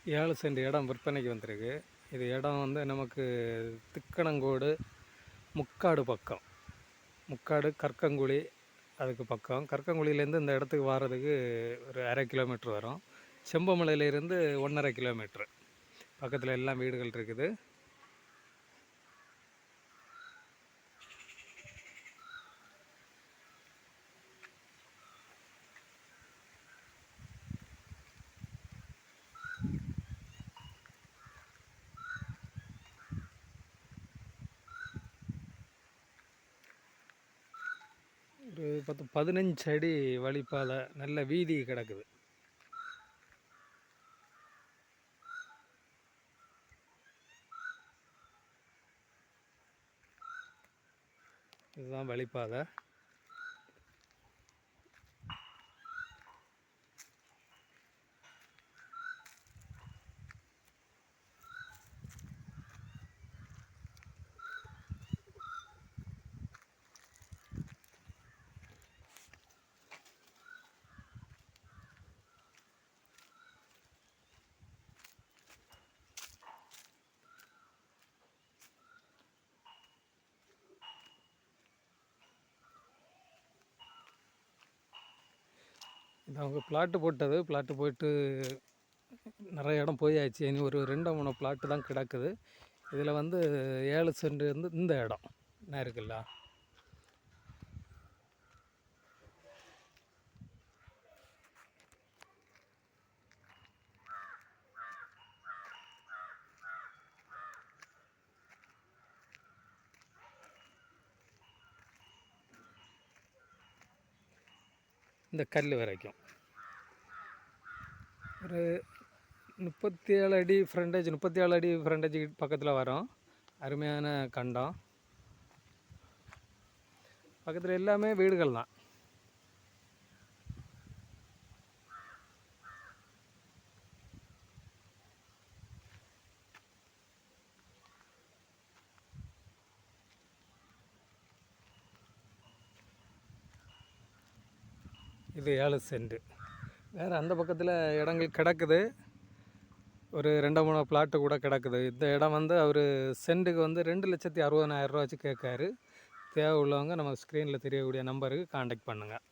7 send இடம் விற்பனைக்கு வந்திருக்கு. இது இடம் வந்து நமக்கு திக்கணங்கோடு முக்காடு பக்கம். முக்காடு கற்கங்குழி அதுக்கு பக்கம். கற்கங்குழியிலேருந்து இந்த இடத்துக்கு வர்றதுக்கு ஒரு 1/2 கிலோமீட்ரு வரும். செம்பமலையிலேருந்து 1½ கிலோமீட்ரு. பக்கத்தில் எல்லாம் வீடுகள் இருக்குது. ஒரு 15 அடி வழிப்பாதை, நல்ல வீதி கிடக்குது. இதுதான் வழிப்பாதை. இது அவங்க பிளாட்டு போட்டது. பிளாட்டு போயிட்டு நிறைய இடம் போயாச்சு. இனி ஒரு 2-3 பிளாட்டு தான் கிடக்குது. இதில் வந்து 7 சென்ட் வந்து இந்த இடம் என்ன இருக்குல்ல, இந்த கல் வரைக்கும் ஒரு 37 அடி ஃப்ரண்டேஜ், 37 அடி ஃப்ரண்டேஜ் பக்கத்தில் வரும். அருமையான கண்டம். பக்கத்தில் எல்லாமே வீடுகள் தான். இது 7 சென்ட். வேறு அந்த பக்கத்தில் இடங்கள் கிடக்குது. ஒரு 2-3 பிளாட்டு கூட கிடக்குது. இந்த இடம் வந்து அவர் சென்ட்டுக்கு வந்து 2,60,60,000 ரூபா வச்சு கேட்காரு. தேவை உள்ளவங்க நம்ம ஸ்க்ரீனில் தெரியக்கூடிய நம்பருக்கு காண்டாக்ட் பண்ணுங்கள்.